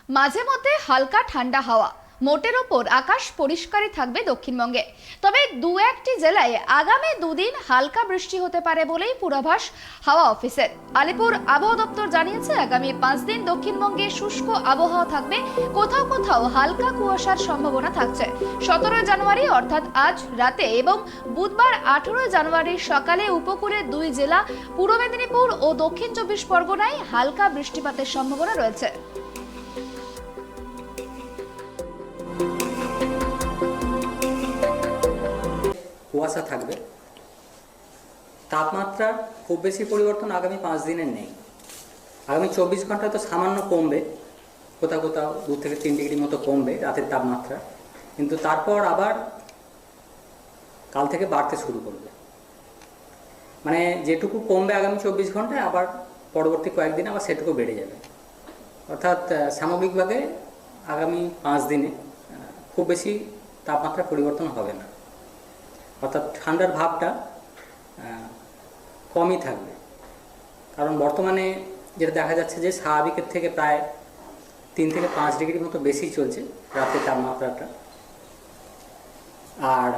মাঝে মধ্যে হালকা ঠান্ডা হাওয়া, মোটের ওপর আকাশ পরিষ্কারই থাকবে দক্ষিণবঙ্গে। তবে দু একটি জেলায় আগামী দুদিন হালকা বৃষ্টি হতে পারে বলেই পূর্বাভাস হাওয়া অফিসের। আলিপুর আবহাওয়া দপ্তর জানিয়েছে, আগামী 5 দিন দক্ষিণবঙ্গে শুষ্ক আবহাওয়া থাকবে, কোথাও কোথাও হালকা কুয়াশার সম্ভাবনা থাকছে। 17 জানুয়ারি অর্থাৎ আজ রাতে এবং বুধবার 18 জানুয়ারির সকালে উপকূলের দুই জেলা পূর্ব মেদিনীপুর ও দক্ষিণ 24 পরগনায় হালকা বৃষ্টিপাতের সম্ভাবনা রয়েছে। কুয়াশা থাকবে। তাপমাত্রা খুব বেশি পরিবর্তন আগামী 5 দিনের নেই। আগামী 24 ঘন্টায় তো সামান্য কমবে, কোথাও কোথাও 2 থেকে 3 ডিগ্রি মতো কমবে রাতের তাপমাত্রা, কিন্তু তারপর আবার কাল থেকে বাড়তে শুরু করবে। মানে যেটুকু কমবে আগামী 24 ঘন্টায় আবার পরবর্তী কয়েকদিন আবার সেটুকু বেড়ে যাবে। অর্থাৎ সামগ্রিকভাবে আগামী 5 দিনে খুব বেশি তাপমাত্রা পরিবর্তন হবে না, অর্থাৎ ঠান্ডার ভাবটা কমই থাকবে। কারণ বর্তমানে যেটা দেখা যাচ্ছে যে স্বাভাবিকের থেকে প্রায় 3 থেকে 5 ডিগ্রি মতো বেশি চলছে রাতের তাপমাত্রাটা। আর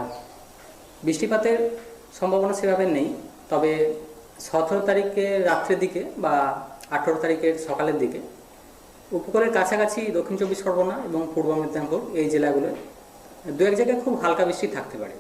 বৃষ্টিপাতের সম্ভাবনা সেভাবে নেই, তবে 17 তারিখে রাত্রের দিকে বা 18 তারিখের সকালের দিকে উপকূলের কাছাকাছি দক্ষিণ 24 পরগনা এবং পূর্ব মেদিনীপুর এই জেলাগুলোয় দু এক জায়গায় খুব হালকা বৃষ্টি থাকতে পারে।